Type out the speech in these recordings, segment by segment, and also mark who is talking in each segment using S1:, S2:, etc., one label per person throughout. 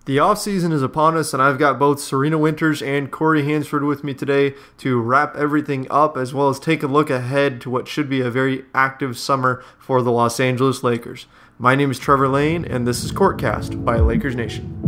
S1: The offseason is upon us, and I've got both Serena Winters and KYRIE Hansford with me today to wrap everything up, as well as take a look ahead to what should be a very active summer for the Los Angeles Lakers. My name is Trevor Lane, and this is Courtcast by Lakers Nation.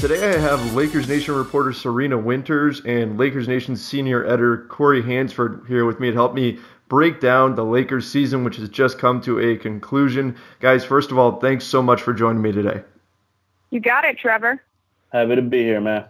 S1: Today I have Lakers Nation reporter Serena Winters and Lakers Nation senior editor KYRIE Hansford here with me to help me break down the Lakers season, which has just come to a conclusion. Guys, first of all, thanks so much for joining me today.
S2: You got it, Trevor.
S3: Happy to be here, man.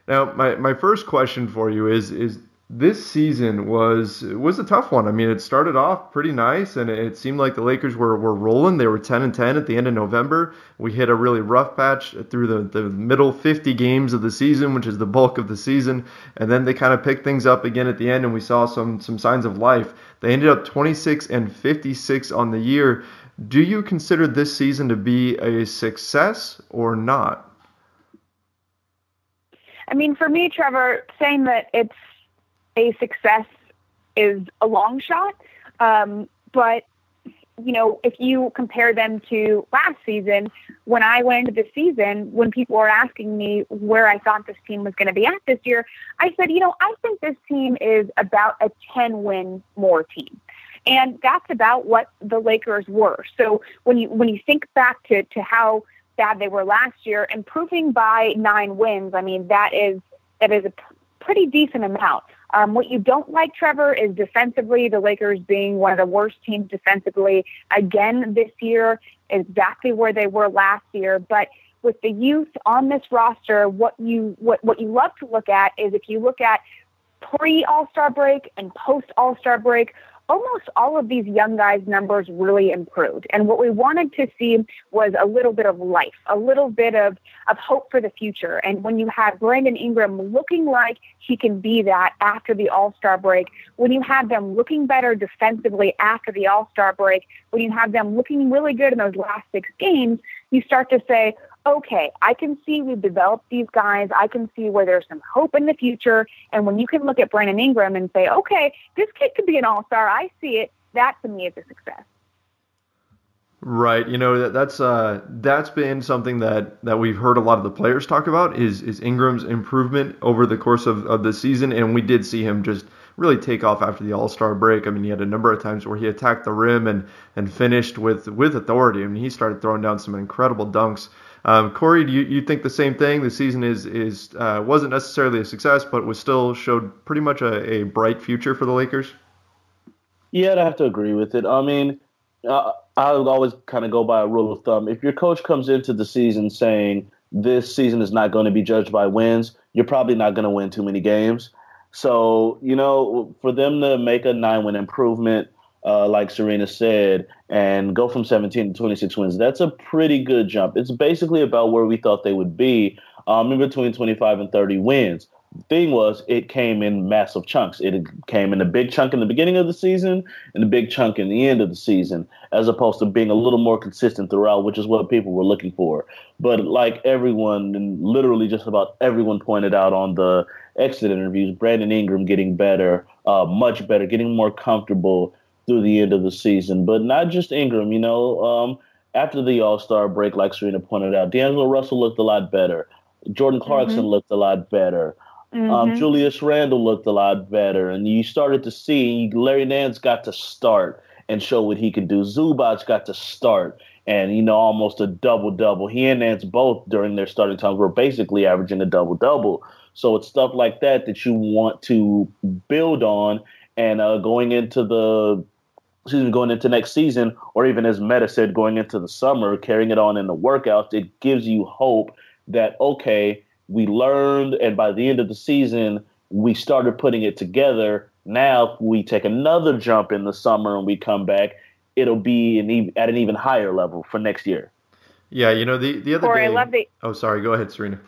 S1: Now, my first question for you is this season was a tough one. I mean, it started off pretty nice, and it seemed like the Lakers were rolling. They were 10-10 at the end of November. We hit a really rough patch through the middle 50 games of the season, which is the bulk of the season, and then they kind of picked things up again at the end, and we saw some signs of life. They ended up 26-56 on the year. Do you consider this season to be a success or not?
S2: I mean, for me, Trevor, saying that it's a success is a long shot. But, you know, if you compare them to last season, when I went into the season, when people were asking me where I thought this team was going to be at this year, I said, I think this team is about a 10-win more team. And that's about what the Lakers were. So when you think back to how bad they were last year, improving by 9 wins, I mean, that is a pretty decent amount. What you don't like, Trevor, is defensively, the Lakers being one of the worst teams defensively again this year, exactly where they were last year. But with the youth on this roster, what you love to look at is if you look at pre-All-Star break and post-All-Star break, almost all of these young guys' numbers really improved. And what we wanted to see was a little bit of life, a little bit of hope for the future. And when you have Brandon Ingram looking like he can be that after the All-Star break, when you have them looking better defensively after the All-Star break, when you have them looking really good in those last 6 games, you start to say, okay, I can see we've developed these guys. I can see where there's some hope in the future. And when you can look at Brandon Ingram and say, okay, this kid could be an all-star, I see it, that to me is a success.
S1: Right. That's been something that we've heard a lot of the players talk about is Ingram's improvement over the course of the season. And we did see him just really take off after the All-Star break. I mean, he had a number of times where he attacked the rim and finished with authority. I mean, he started throwing down some incredible dunks. KYRIE, do you think the same thing? The season wasn't necessarily a success, but showed pretty much a bright future for the Lakers?
S3: Yeah, I'd have to agree with it. I mean, I would always kind of go by a rule of thumb. If your coach comes into the season saying this season is not going to be judged by wins, you're probably not going to win too many games. So, for them to make a 9-win improvement, like Serena said, and go from 17 to 26 wins, that's a pretty good jump. It's basically about where we thought they would be in between 25 and 30 wins. The thing was, it came in massive chunks. It came in a big chunk in the beginning of the season and a big chunk in the end of the season, as opposed to being a little more consistent throughout, which is what people were looking for. But like everyone, and literally just about everyone pointed out on the exit interviews, Brandon Ingram getting better, much better, getting more comfortable through the end of the season. But not just Ingram, after the All-Star break, like Serena pointed out, D'Angelo Russell looked a lot better. Jordan Clarkson looked a lot better. Julius Randle looked a lot better. And you started to see Larry Nance got to start and show what he could do. Zubac got to start and, almost a double-double. He and Nance both during their starting times were basically averaging a double-double. So it's stuff like that you want to build on. And going into next season, or even as Meta said, going into the summer, carrying it on in the workouts, it gives you hope that, okay, we learned, and by the end of the season, we started putting it together. Now, if we take another jump in the summer and we come back, it'll be at an even higher level for next year.
S1: Yeah, the other
S2: Corey,
S1: day...
S2: I love
S1: Oh, sorry. Go ahead, Serena.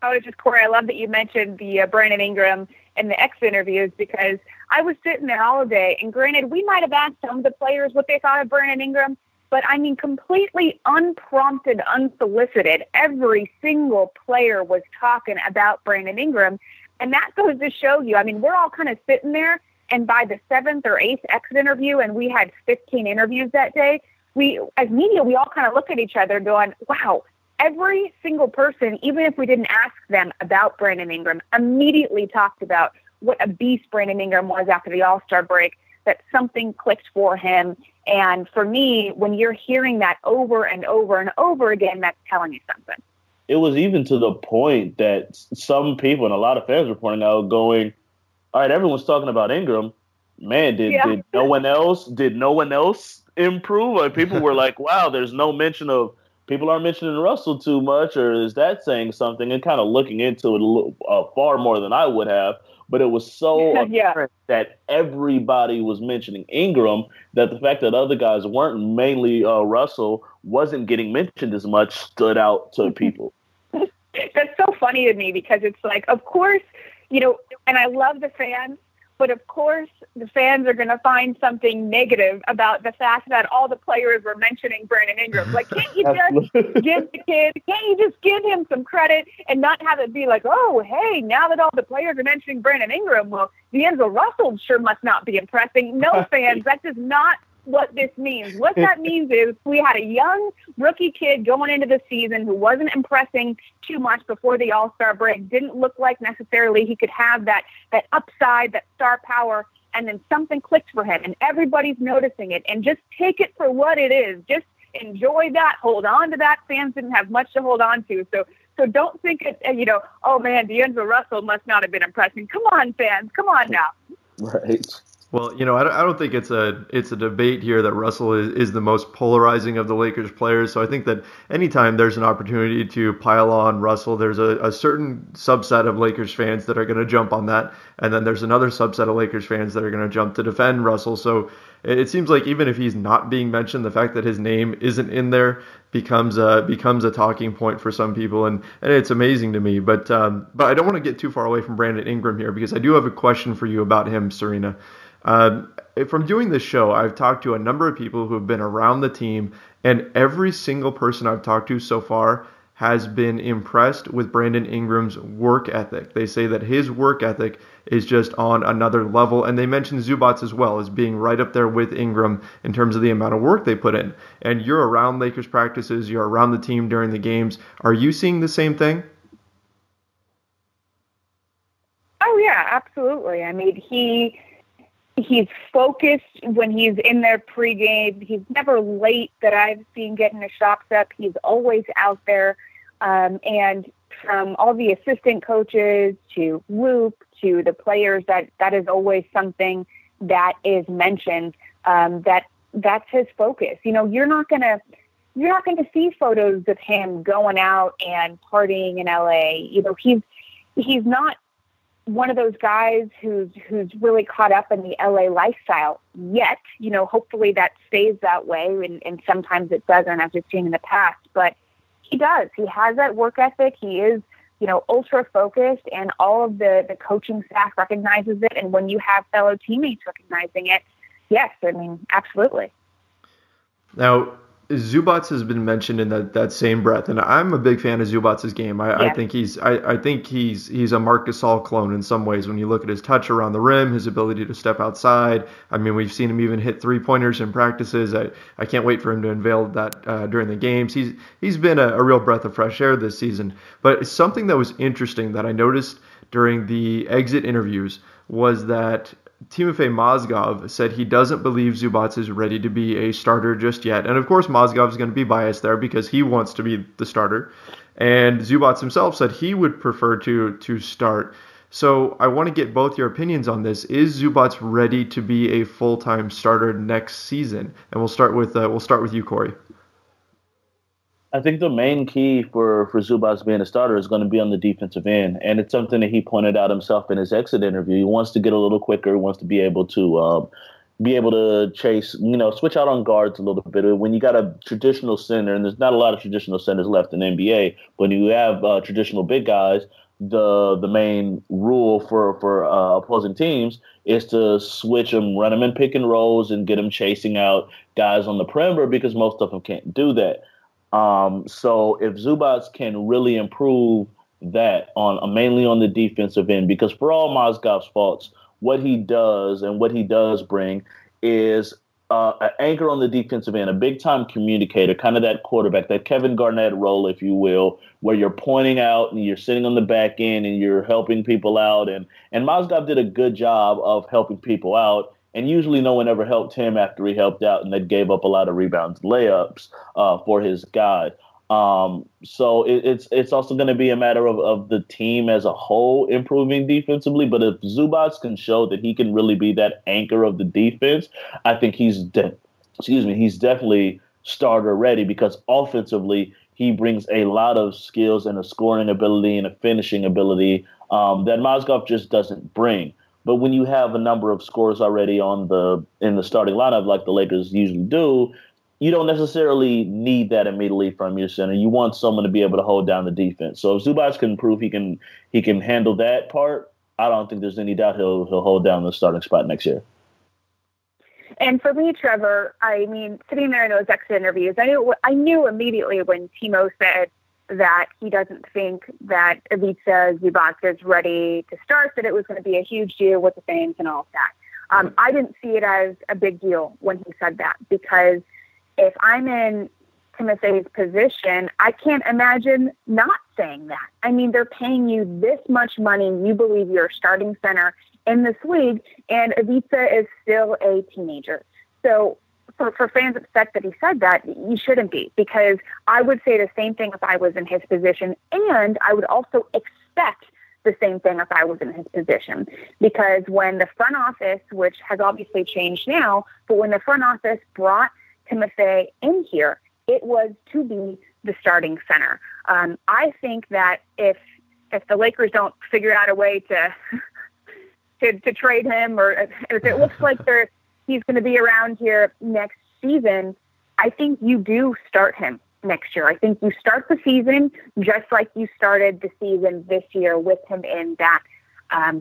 S2: KYRIE, I love that you mentioned the Brandon Ingram in the exit interviews, because I was sitting there all day, and granted, we might have asked some of the players what they thought of Brandon Ingram, but I mean, completely unprompted, unsolicited, every single player was talking about Brandon Ingram. And that goes to show you, I mean, we're all kind of sitting there, and by the 7th or 8th exit interview, and we had 15 interviews that day, we, as media, we all kind of look at each other going, wow, every single person, even if we didn't ask them about Brandon Ingram, immediately talked about what a beast Brandon Ingram was after the All-Star break, that something clicked for him. And for me, when you're hearing that over and over and over again, that's telling you something.
S3: It was even to the point that some people and a lot of fans were pointing out, going, all right, everyone's talking about Ingram. Man, did no one else improve? Like, people were like, wow, there's no mention of, people aren't mentioning Russell too much, or is that saying something? And kind of looking into it far more than I would have. But it was so apparent that everybody was mentioning Ingram, that the fact that other guys weren't, mainly Russell, wasn't getting mentioned as much, stood out to people.
S2: That's so funny to me, because it's like, of course, you know, and I love the fans, but of course the fans are going to find something negative about the fact that all the players were mentioning Brandon Ingram. Like, can't you just give the kid, can't you just give him some credit and not have it be like, oh, hey, now that all the players are mentioning Brandon Ingram, well, D'Angelo Russell sure must not be impressing. No, fans, that does not what this means. What that means is we had a young rookie kid going into the season who wasn't impressing too much before the All-Star break, didn't look like necessarily he could have that upside, that star power, and then something clicked for him, and everybody's noticing it. And just take it for what it is. Just enjoy that. Hold on to that. Fans didn't have much to hold on to. So don't think it, you know, oh, man, D'Angelo Russell must not have been impressing. Come on, fans. Come on now.
S3: Right.
S1: Well, you know, I don't think it's a debate here that Russell is the most polarizing of the Lakers players. So I think that anytime there's an opportunity to pile on Russell, there's a certain subset of Lakers fans that are going to jump on that. And then there's another subset of Lakers fans that are going to jump to defend Russell. So it seems like even if he's not being mentioned, the fact that his name isn't in there becomes a talking point for some people. And it's amazing to me. But I don't want to get too far away from Brandon Ingram here, because I do have a question for you about him, Serena. From doing this show, I've talked to a number of people who have been around the team, and every single person I've talked to so far has been impressed with Brandon Ingram's work ethic. They say that his work ethic is just on another level, and they mention Zubac as well as being right up there with Ingram in terms of the amount of work they put in. And you're around Lakers practices, you're around the team during the games. Are you seeing the same thing?
S2: Oh, yeah, absolutely. I mean, he's focused when he's in there pregame. He's never late that I've seen getting the shots up. He's always out there. And from all the assistant coaches to Luke to the players, that is always something that is mentioned. That's his focus. You know, you're not gonna see photos of him going out and partying in LA. You know, he's not one of those guys who's really caught up in the LA lifestyle yet. You know, hopefully that stays that way, and sometimes it doesn't, as we've seen in the past. But he does. He has that work ethic. He is, you know, ultra focused, and all of the coaching staff recognizes it. And when you have fellow teammates recognizing it, yes, I mean, absolutely.
S1: Now, Zubac has been mentioned in that same breath, and I'm a big fan of Zubac's game. I think he's a Marc Gasol clone in some ways. When you look at his touch around the rim, his ability to step outside. I mean, we've seen him even hit 3-pointers in practices. I can't wait for him to unveil that during the games. He's been a real breath of fresh air this season. But something that was interesting that I noticed during the exit interviews was that Timofey Mozgov said he doesn't believe Zubac is ready to be a starter just yet. And of course, Mozgov is going to be biased there because he wants to be the starter. And Zubac himself said he would prefer to start. So I want to get both your opinions on this. Is Zubac ready to be a full-time starter next season? And we'll start with you, Corey.
S3: I think the main key for Zubac being a starter is going to be on the defensive end. And it's something that he pointed out himself in his exit interview. He wants to get a little quicker, wants to be able to chase, you know, switch out on guards a little bit. When you got a traditional center, and there's not a lot of traditional centers left in the NBA, when you have traditional big guys, the main rule for opposing teams is to switch them, run them in pick and rolls, and get them chasing out guys on the perimeter because most of them can't do that. So if Zubac can really improve that on mainly on the defensive end, because for all Mozgov's faults, what he does and what he does bring is an anchor on the defensive end, a big-time communicator, kind of that quarterback, that Kevin Garnett role, if you will, where you're pointing out and you're sitting on the back end and you're helping people out. And Mozgov did a good job of helping people out, and usually no one ever helped him after he helped out, and that gave up a lot of rebounds, layups for his guy. So it's also going to be a matter of the team as a whole improving defensively. But if Zubac can show that he can really be that anchor of the defense, I think he's definitely starter ready, because offensively he brings a lot of skills and a scoring ability and a finishing ability that Mozgov just doesn't bring. But when you have a number of scorers already in the starting lineup like the Lakers usually do, you don't necessarily need that immediately from your center. You want someone to be able to hold down the defense. So if Zubac can prove he can handle that part, I don't think there's any doubt he'll hold down the starting spot next year.
S2: And for me, Trevor, I mean, sitting there in those exit interviews, I knew immediately when Timo said that he doesn't think that Ivica Zubac is ready to start, that it was going to be a huge deal with the fans and all of that. I didn't see it as a big deal when he said that, because if I'm in Timothy's position, I can't imagine not saying that. I mean, they're paying you this much money. You believe you're a starting center in this league, and Ivica is still a teenager. So for fans upset that he said that, you shouldn't be, because I would say the same thing if I was in his position, and I would also expect the same thing if I was in his position. Because when the front office, which has obviously changed now, but when the front office brought Timothy in here, it was to be the starting center. I think that if the Lakers don't figure out a way to trade him, or if it looks like he's going to be around here next season, I think you do start him next year. I think you start the season just like you started the season this year, with him in that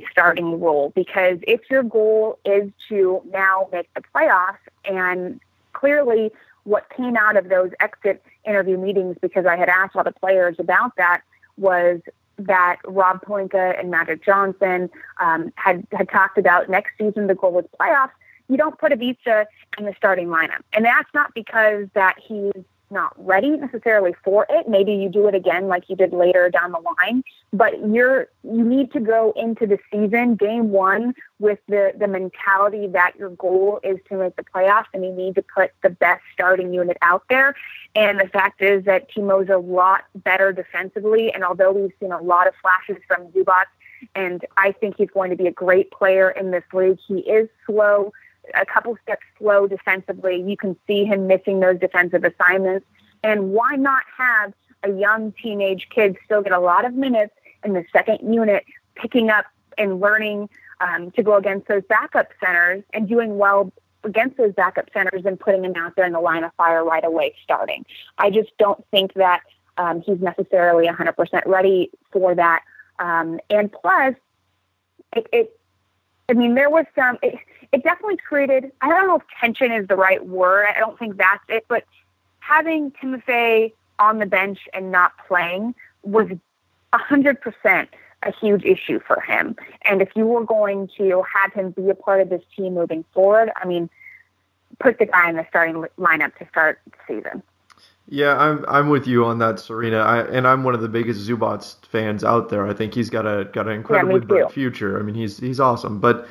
S2: starting role. Because if your goal is to now make the playoffs, and clearly what came out of those exit interview meetings, because I had asked all the players about that, was that Rob Pelinka and Magic Johnson had talked about next season the goal was playoffs. You don't put Ivica in the starting lineup. And that's not because that he's not ready necessarily for it. Maybe you do it again like you did later down the line, but you need to go into the season, game one, with the mentality that your goal is to make the playoffs, and you need to put the best starting unit out there. And the fact is that Timo's a lot better defensively, and although we've seen a lot of flashes from Zubac, and I think he's going to be a great player in this league, he is slow, a couple steps slow defensively. You can see him missing those defensive assignments. And why not have a young teenage kid still get a lot of minutes in the second unit, picking up and learning to go against those backup centers and doing well against those backup centers and putting him out there in the line of fire right away starting. I just don't think that he's necessarily 100% ready for that. And plus, there was some, it definitely created, I don't know if tension is the right word. I don't think that's it, but having Timothy on the bench and not playing was 100% a huge issue for him. And if you were going to have him be a part of this team moving forward, put the guy in the starting lineup to start the season.
S1: Yeah, I'm with you on that, Serena. I'm one of the biggest Zubac fans out there. I think he's got an incredibly bright future. He's awesome. But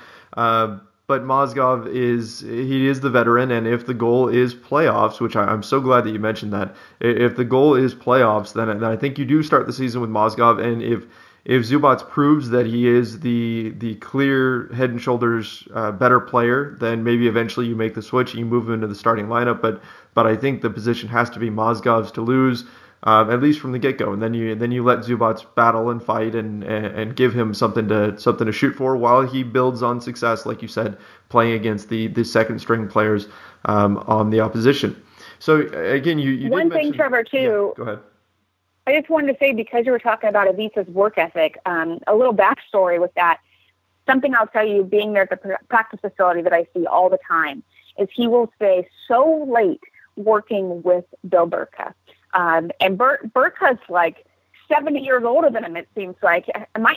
S1: Mozgov is the veteran, and if the goal is playoffs, which I'm so glad that you mentioned that, if the goal is playoffs, then I think you do start the season with Mozgov. And if Zubac proves that he is the clear head and shoulders better player, then maybe eventually you make the switch and you move him into the starting lineup. But I think the position has to be Mozgov's to lose, at least from the get-go. And then you let Zubac battle and fight and give him something to shoot for while he builds on success, like you said, playing against the second string players on the opposition. So again, you
S2: one thing, Trevor, too.
S1: Yeah, go ahead.
S2: I just wanted to say, because you were talking about Ivica's work ethic, a little backstory with that. Something I'll tell you, being there at the practice facility that I see all the time, is he will stay so late working with Bill Burka. And Burka's like 70 years older than him, it seems like.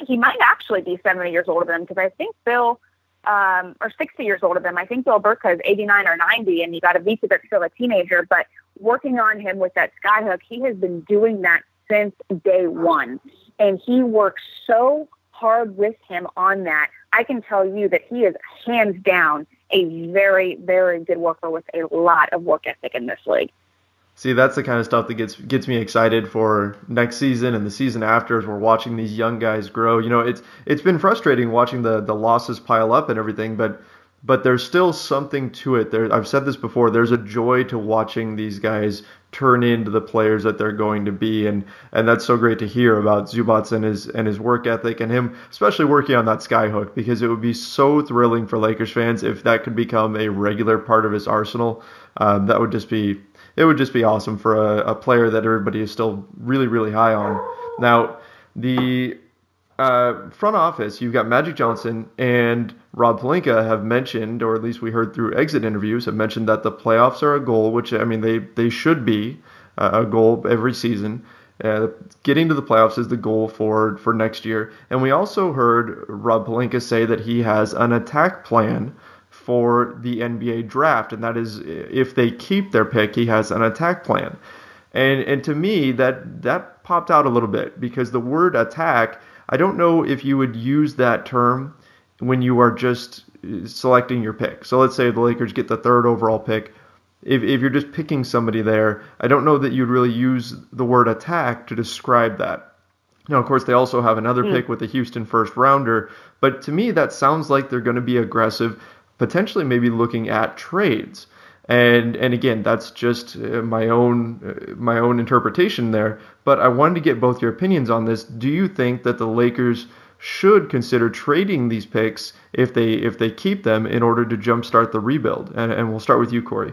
S2: He might actually be 70 years older than him, because I think Bill, or 60 years older than him. I think Bill Burka is 89 or 90, and you got Ivica that's still a teenager. But working on him with that skyhook, he has been doing that since day one. And he works so hard with him on that. I can tell you that he is hands down a very, very good worker with a lot of work ethic in this league.
S1: See, that's the kind of stuff that gets me excited for next season and the season after, as we're watching these young guys grow. You know, it's been frustrating watching the losses pile up and everything, but there's still something to it. I've said this before, there's a joy to watching these guys turn into the players that they're going to be, and that's so great to hear about Zubac and his work ethic, and him especially working on that skyhook, because it would be so thrilling for Lakers fans if that could become a regular part of his arsenal. That would just be awesome for a player that everybody is still really, really high on. Now, the front office, you've got Magic Johnson and Rob Pelinka have mentioned, or at least we heard through exit interviews, have mentioned that the playoffs are a goal, which, I mean, they should be a goal every season. Getting to the playoffs is the goal for next year. And we also heard Rob Pelinka say that he has an attack plan for the NBA draft, and that is, if they keep their pick, he has an attack plan. And to me, that popped out a little bit, because the word attack, I don't know if you would use that term when you are just selecting your pick. So let's say the Lakers get the 3rd overall pick. If you're just picking somebody there, I don't know that you'd really use the word attack to describe that. Now, of course, they also have another pick with the Houston first rounder, but to me, that sounds like they're going to be aggressive, potentially maybe looking at trades. And again, that's just my own interpretation there. But I wanted to get both your opinions on this. Do you think that the Lakers should consider trading these picks if they keep them in order to jumpstart the rebuild? And we'll start with you, Corey.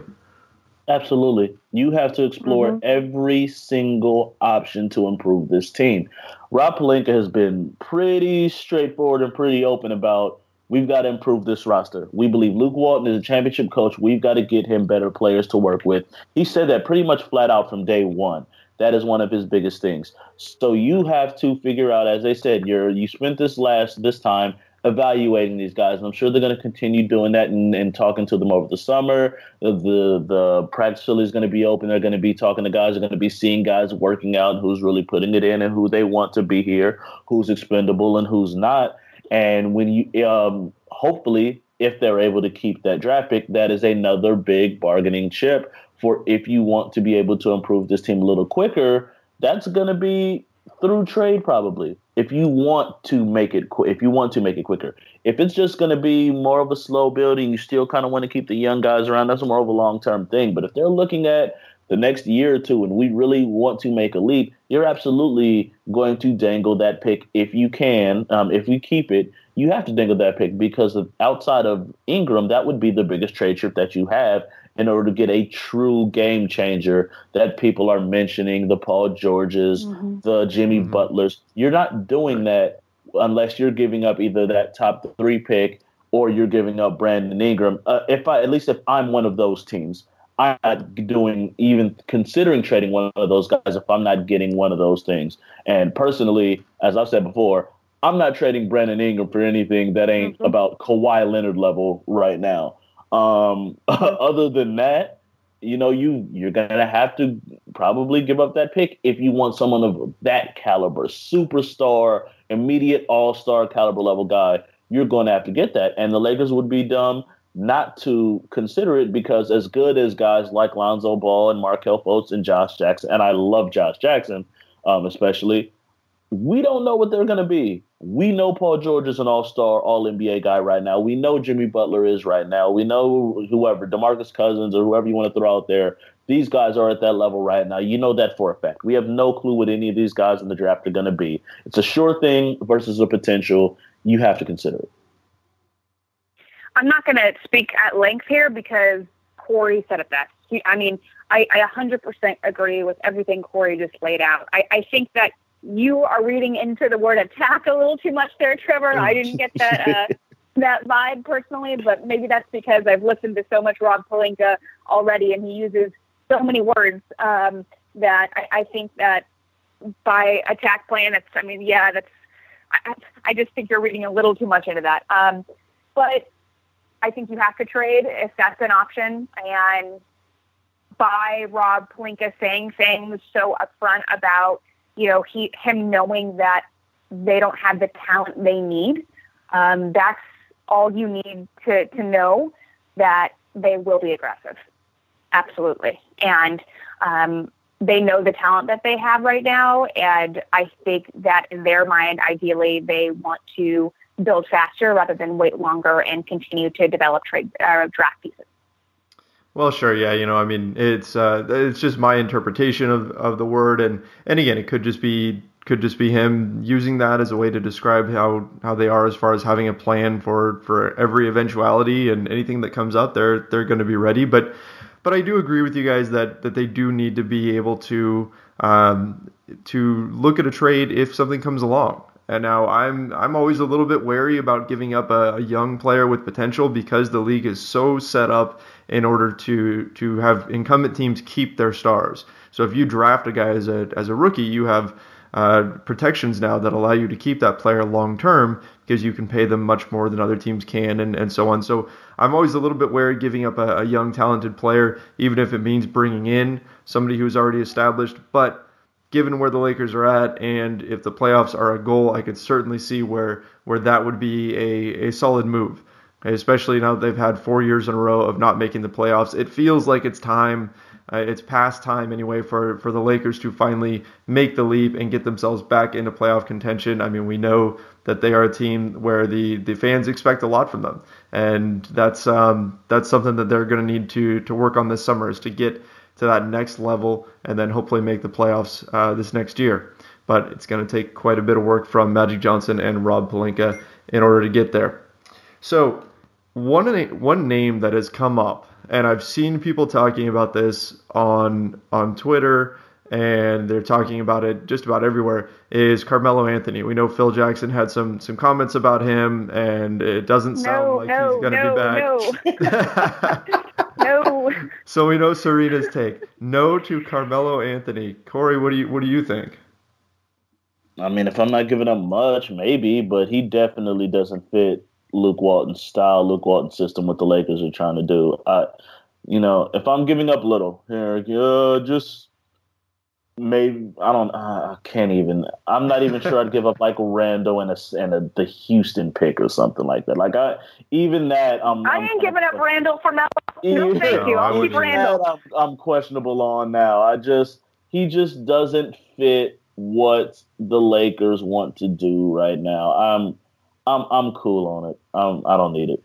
S3: Absolutely. You have to explore every single option to improve this team. Rob Pelinka has been pretty straightforward and pretty open about, we've got to improve this roster. We believe Luke Walton is a championship coach. We've got to get him better players to work with. He said that pretty much flat out from day one. That is one of his biggest things. So you have to figure out, as they said, you spent this time evaluating these guys. And I'm sure they're going to continue doing that and talking to them over the summer. The practice facility is going to be open. They're going to be talking to guys. They're going to be seeing guys working out, who's really putting it in and who they want to be here, who's expendable and who's not. And when you hopefully, if they're able to keep that draft pick, that is another big bargaining chip for if you want to be able to improve this team a little quicker. That's going to be through trade probably. If you want to make it quicker. If it's just going to be more of a slow building, you still kind of want to keep the young guys around. That's more of a long-term thing. But if they're looking at the next year or two and we really want to make a leap, you're absolutely going to dangle that pick if you can. If you keep it, you have to dangle that pick, because outside of Ingram, that would be the biggest trade chip that you have in order to get a true game changer that people are mentioning, the Paul Georges, the Jimmy Butlers. You're not doing that unless you're giving up either that top 3 pick or you're giving up Brandon Ingram. If I'm one of those teams, I'm not even considering trading one of those guys if I'm not getting one of those things. And personally, as I've said before, I'm not trading Brandon Ingram for anything that ain't about Kawhi Leonard level right now. Other than that, you're going to have to probably give up that pick if you want someone of that caliber, superstar, immediate all-star caliber level guy. You're going to have to get that. And the Lakers would be dumb not to consider it, because as good as guys like Lonzo Ball and Markelle Fultz and Josh Jackson, and I love Josh Jackson especially, we don't know what they're going to be. We know Paul George is an all-star, all-NBA guy right now. We know Jimmy Butler is right now. We know whoever, DeMarcus Cousins or whoever you want to throw out there, these guys are at that level right now. You know that for a fact. We have no clue what any of these guys in the draft are going to be. It's a sure thing versus a potential. You have to consider it.
S2: I'm not going to speak at length here because Corey said it best. I mean, I 100% agree with everything Corey just laid out. I think that you are reading into the word attack a little too much there, Trevor. I didn't get that that vibe personally, but maybe that's because I've listened to so much Rob Pelinka already, and he uses so many words that I think that by attack plan, I just think you're reading a little too much into that. But I think you have to trade if that's an option. And by Rob Pelinka saying things so upfront about, him knowing that they don't have the talent they need, that's all you need to know that they will be aggressive. Absolutely. And they know the talent that they have right now. And I think that in their mind, ideally, they want to build faster rather than wait longer and continue to develop draft pieces.
S1: Well, sure, yeah, I mean, it's just my interpretation of the word, and again, it could just be him using that as a way to describe how they are as far as having a plan for every eventuality, and anything that comes up, they're going to be ready. But I do agree with you guys that they do need to be able to look at a trade if something comes along. And now I'm always a little bit wary about giving up a young player with potential, because the league is so set up in order to have incumbent teams keep their stars. So if you draft a guy as a rookie, you have protections now that allow you to keep that player long term, because you can pay them much more than other teams can, and so on. So I'm always a little bit wary giving up a young talented player, even if it means bringing in somebody who's already established. But given where the Lakers are at, and if the playoffs are a goal, I could certainly see where that would be a solid move, especially now that they've had 4 years in a row of not making the playoffs. It feels like it's time, it's past time anyway, for the Lakers to finally make the leap and get themselves back into playoff contention. I mean, we know that they are a team where the fans expect a lot from them, and that's something that they're going to need to work on this summer, is to get to that next level and then hopefully make the playoffs this next year. But it's going to take quite a bit of work from Magic Johnson and Rob Pelinka in order to get there. So one name that has come up, and I've seen people talking about this on Twitter, and they're talking about it just about everywhere, is Carmelo Anthony. We know Phil Jackson had some comments about him, and it doesn't sound like he's going to be back.
S2: No.
S1: So we know Serena's take. No to Carmelo Anthony. Corey, what do you think?
S3: I mean, if I'm not giving up much, maybe, but he definitely doesn't fit Luke Walton's style, Luke Walton's system, what the Lakers are trying to do. If I'm giving up little here, just maybe I can't even. I'm not even sure I'd give up like Randall and the Houston pick or something like that. Like I ain't
S2: giving up Randall for Melo. No, thank you. I'll keep Randall.
S3: I'm questionable on now. He just doesn't fit what the Lakers want to do right now. I'm cool on it. I don't need it.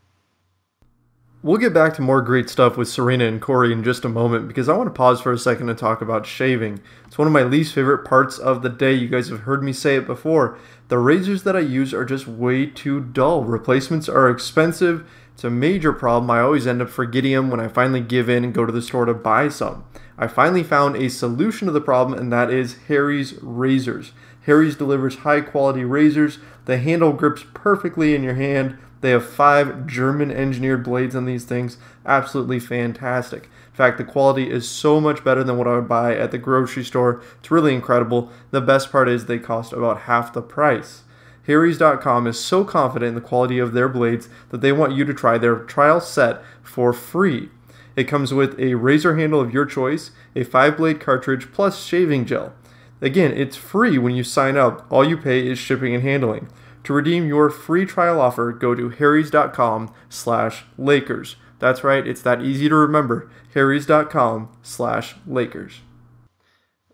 S1: We'll get back to more great stuff with Serena and Corey in just a moment, because I want to pause for a second to talk about shaving. It's one of my least favorite parts of the day. You guys have heard me say it before. The razors that I use are just way too dull. Replacements are expensive. It's a major problem. I always end up forgetting them when I finally give in and go to the store to buy some. I finally found a solution to the problem, and that is Harry's razors. Harry's delivers high quality razors. The handle grips perfectly in your hand. They have 5 German-engineered blades on these things. Absolutely fantastic. In fact, the quality is so much better than what I would buy at the grocery store. It's really incredible. The best part is they cost about half the price. Harrys.com is so confident in the quality of their blades that they want you to try their trial set for free. It comes with a razor handle of your choice, a 5-blade cartridge, plus shaving gel. Again, it's free when you sign up. All you pay is shipping and handling. To redeem your free trial offer, go to harrys.com/Lakers. That's right, it's that easy to remember. harrys.com/Lakers.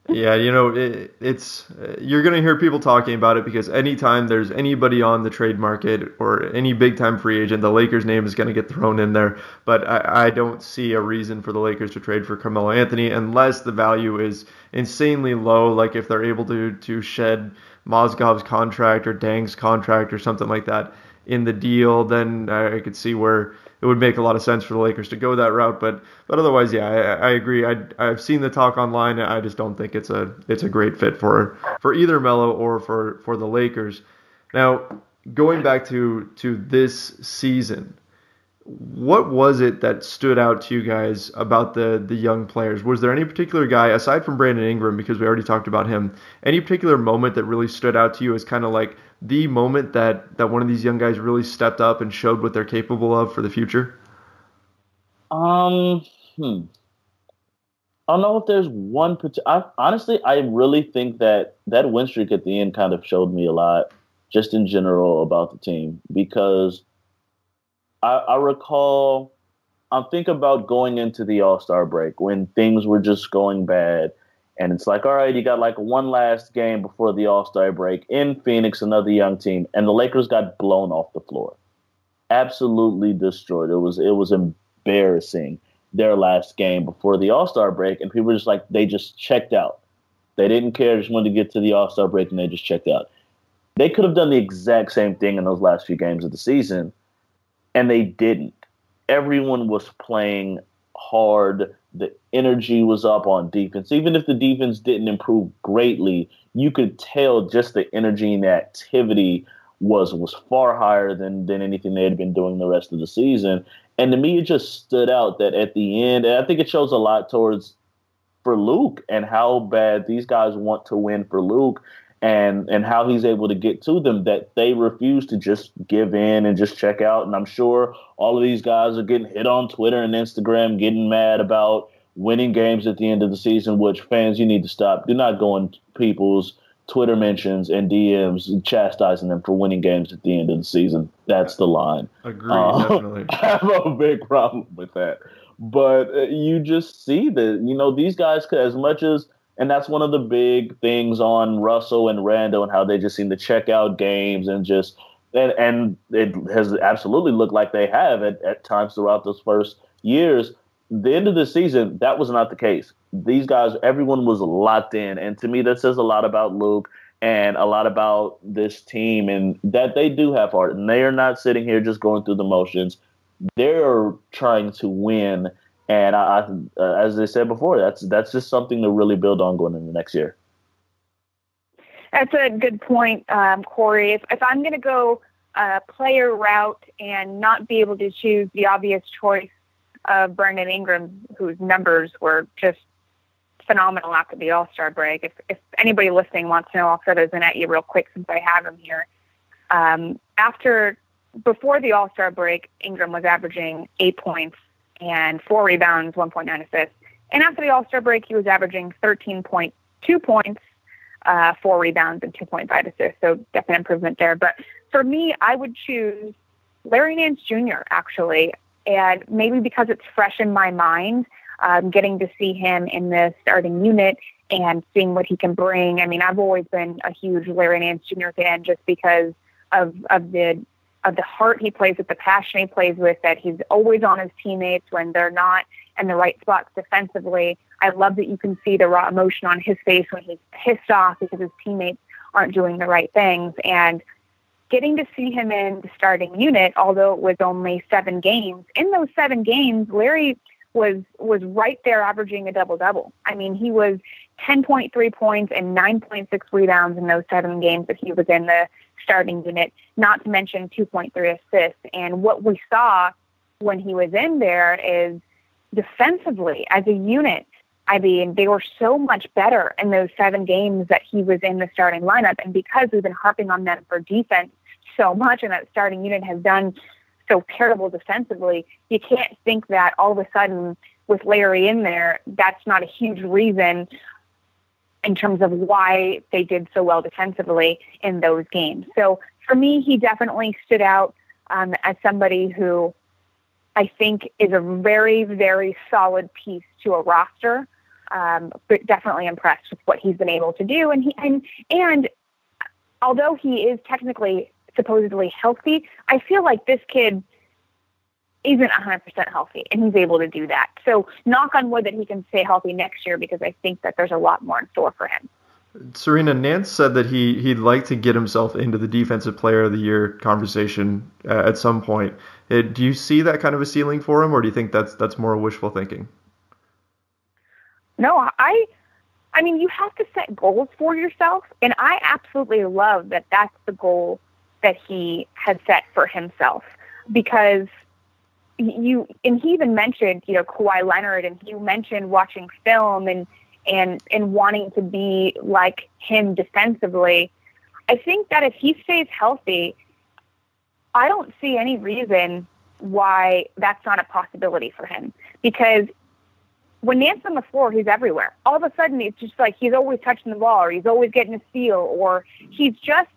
S1: Yeah, it's you're going to hear people talking about it, because anytime there's anybody on the trade market or any big-time free agent, the Lakers' name is going to get thrown in there. But I don't see a reason for the Lakers to trade for Carmelo Anthony unless the value is insanely low, like if they're able to shed Mozgov's contract or Dang's contract or something like that. in the deal, then I could see where it would make a lot of sense for the Lakers to go that route. But otherwise, yeah, I agree. I've seen the talk online, and I just don't think it's a great fit for either Melo or for the Lakers. Now, going back to this season, what was it that stood out to you guys about the young players? Was there any particular guy, aside from Brandon Ingram, because we already talked about him, any particular moment that really stood out to you as kind of like the moment that one of these young guys really stepped up and showed what they're capable of for the future?
S3: I don't know if there's one particular. Honestly, I really think that win streak at the end kind of showed me a lot, just in general, about the team, because I recall, I think about going into the All-Star break when things were just going bad. And it's like, all right, you got like one last game before the All-Star break in Phoenix, another young team. And the Lakers got blown off the floor. Absolutely destroyed. It was embarrassing, their last game before the All-Star break. And people were just like, they just checked out. They didn't care, just wanted to get to the All-Star break, and they just checked out. They could have done the exact same thing in those last few games of the season, and they didn't. Everyone was playing hard. The energy was up on defense. Even if the defense didn't improve greatly, you could tell just the energy and the activity was far higher than anything they had been doing the rest of the season. And to me, it just stood out that at the end, and I think it shows a lot for Luke and how bad these guys want to win for Luke. And how he's able to get to them, that they refuse to just give in and just check out. And I'm sure all of these guys are getting hit on Twitter and Instagram, getting mad about winning games at the end of the season, which fans, you need to stop. Do not go on people's Twitter mentions and DMs chastising them for winning games at the end of the season. That's the line.
S1: Agreed, definitely.
S3: I have a big problem with that. But you just see that, these guys, as much as, and that's one of the big things on Russell and Randle and how they just seem to check out games and and it has absolutely looked like they have at times throughout those first years. The end of the season, that was not the case. These guys, everyone was locked in. And to me, that says a lot about Luke and a lot about this team, and that they do have heart. And they are not sitting here just going through the motions. They're trying to win. And I, as I said before, that's just something to really build on going into next year.
S2: That's a good point, Corey. If I'm going to go player route and not be able to choose the obvious choice of Brandon Ingram, whose numbers were just phenomenal after the All-Star break. If anybody listening wants to know, I'll throw those in at you real quick since I have them here. Before the All-Star break, Ingram was averaging 8 points and 4 rebounds, 1.9 assists. And after the All-Star break, he was averaging 13.2 points, 4 rebounds, and 2.5 assists. So definite improvement there. But for me, I would choose Larry Nance Jr., actually. And maybe because it's fresh in my mind, getting to see him in the starting unit and seeing what he can bring. I mean, I've always been a huge Larry Nance Jr. fan just because of the heart he plays with, the passion he plays with, that he's always on his teammates when they're not in the right spots defensively. I love that you can see the raw emotion on his face when he's pissed off because his teammates aren't doing the right things. And getting to see him in the starting unit, although it was only 7 games, in those 7 games, Larry was right there averaging a double-double. I mean, he was 10.3 points and 9.6 rebounds in those 7 games that he was in the starting unit, not to mention 2.3 assists. And what we saw when he was in there is defensively as a unit, I mean, they were so much better in those 7 games that he was in the starting lineup. And because we've been harping on them for defense so much and that starting unit has done so terrible defensively, you can't think that all of a sudden with Larry in there, that's not a huge reason in terms of why they did so well defensively in those games. So for me, he definitely stood out as somebody who I think is a very, very solid piece to a roster, but definitely impressed with what he's been able to do. And although he is technically supposedly healthy, I feel like this kid isn't 100% healthy, and he's able to do that. So knock on wood that he can stay healthy next year, because I think that there's a lot more in store for him.
S1: Serena, Nance said that he'd like to get himself into the Defensive Player of the Year conversation at some point. Do you see that kind of a ceiling for him, or do you think that's more wishful thinking?
S2: No, I mean, you have to set goals for yourself, and I absolutely love that that's the goal that he has set for himself, because he even mentioned, Kawhi Leonard, and he mentioned watching film and wanting to be like him defensively. I think that if he stays healthy, I don't see any reason why that's not a possibility for him, because when Nance's on the floor, he's everywhere. All of a sudden, it's just like he's always touching the ball, or he's always getting a steal, or he's just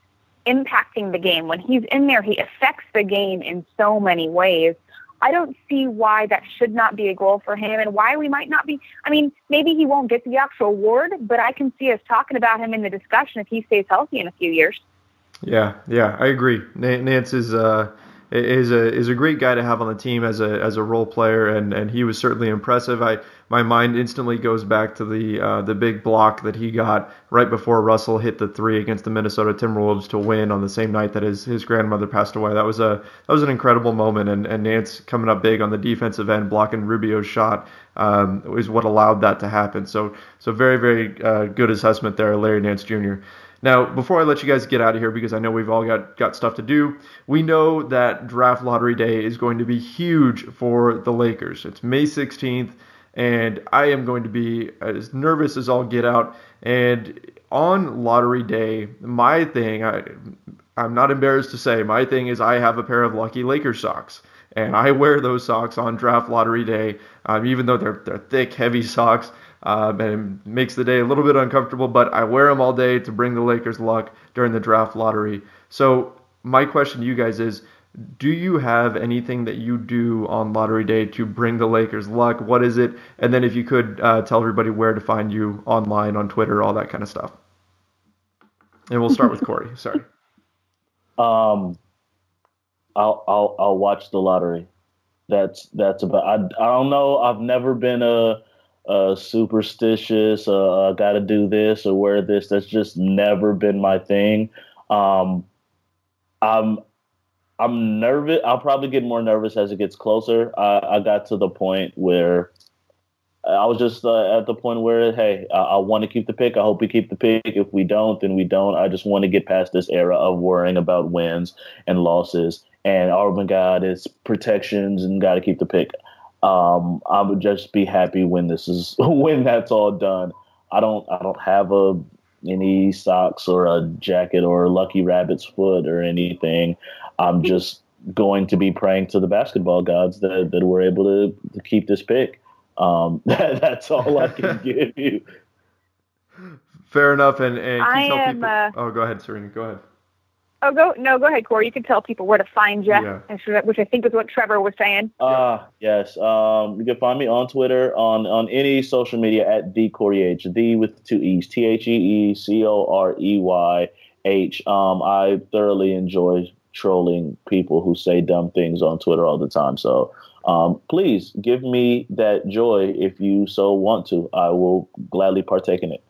S2: impacting the game. When he's in there, he affects the game in so many ways. I don't see why that should not be a goal for him, and why we might not be. I mean, maybe he won't get the actual award, but I can see us talking about him in the discussion if he stays healthy in a few years.
S1: Yeah, I agree. Nance is a great guy to have on the team as a role player, and he was certainly impressive. My mind instantly goes back to the big block that he got right before Russell hit the three against the Minnesota Timberwolves to win on the same night that his grandmother passed away. That was an incredible moment, and Nance coming up big on the defensive end, blocking Rubio's shot, is what allowed that to happen. So very, very good assessment there, Larry Nance Jr. Now, before I let you guys get out of here, because I know we've all got stuff to do, we know that draft lottery day is going to be huge for the Lakers. It's May 16th, and I am going to be as nervous as all get out. And on lottery day, my thing, I'm not embarrassed to say, my thing is I have a pair of lucky Lakers socks. And I wear those socks on draft lottery day, even though they're thick, heavy socks. And it makes the day a little bit uncomfortable, but I wear them all day to bring the Lakers luck during the draft lottery. So my question to you guys is, do you have anything that you do on lottery day to bring the Lakers luck? What is it? And then if you could tell everybody where to find you online, on Twitter, all that kind of stuff. And we'll start with Corey. Sorry.
S3: I'll watch the lottery. That's about. I don't know. I've never been a superstitious, got to do this or wear this. That's just never been my thing. I'm nervous. I'll probably get more nervous as it gets closer. I got to the point where I was just at the point where, hey, I want to keep the pick. I hope we keep the pick. If we don't, then we don't. I just want to get past this era of worrying about wins and losses. And oh my God, it's protections and got to keep the pick. I would just be happy when that's all done. I don't have any socks or a jacket or a lucky rabbit's foot or anything. I'm just going to be praying to the basketball gods that we're able to keep this pick. That's all I can give you.
S1: Fair enough. And can you tell people? Go ahead, Serena. Go ahead.
S2: Go ahead, Corey. You can tell people where to find you, which I think is what Trevor was saying.
S3: Yes. You can find me on Twitter, on any social media at TheCoryH, the with two E's, TheeCoryH. I thoroughly enjoy trolling people who say dumb things on Twitter all the time. So please give me that joy if you so want to. I will gladly partake in it.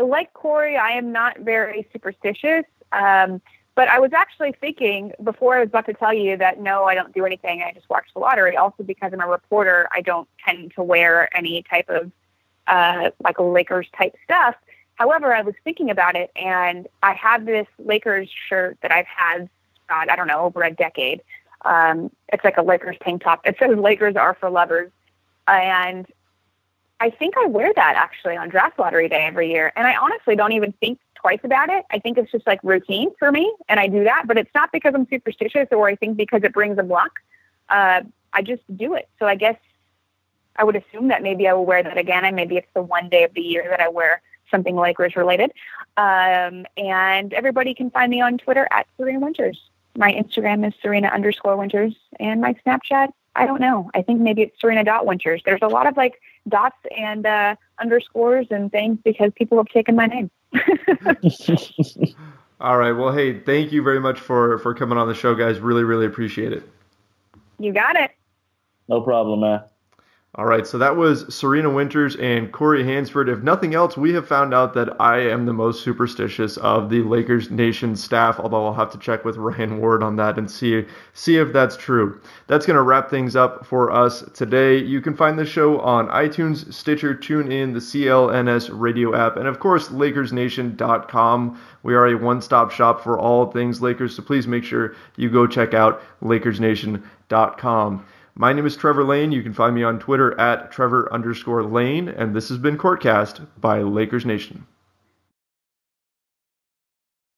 S2: Like Corey, I am not very superstitious, but I was actually thinking before I was about to tell you that no, I don't do anything. I just watch the lottery. Also, because I'm a reporter, I don't tend to wear any type of like a Lakers type stuff. However, I was thinking about it, and I have this Lakers shirt that I've had, I don't know, over a decade. It's like a Lakers tank top. It says "Lakers are for lovers," and I think I wear that actually on draft lottery day every year. And I honestly don't even think twice about it. I think it's just like routine for me, and I do that. But it's not because I'm superstitious or I think because it brings them luck. I just do it. So I guess I would assume that maybe I will wear that again, and maybe it's the one day of the year that I wear something Lakers related. And everybody can find me on Twitter at Serena Winters. My Instagram is Serena_Winters, and my Snapchat, I don't know. I think maybe it's Serena.Winters. There's a lot of like dots and underscores and things because people have taken my name.
S1: All right. Well, hey, thank you very much for coming on the show, guys. Really, really appreciate it.
S2: You got it.
S3: No problem, man.
S1: All right, so that was Serena Winters and Corey Hansford. If nothing else, we have found out that I am the most superstitious of the Lakers Nation staff, although I'll have to check with Ryan Ward on that and see if that's true. That's going to wrap things up for us today. You can find the show on iTunes, Stitcher, TuneIn, the CLNS radio app, and of course, LakersNation.com. We are a one-stop shop for all things Lakers, so please make sure you go check out LakersNation.com. My name is Trevor Lane. You can find me on Twitter at Trevor_Lane, and this has been Courtcast by Lakers Nation.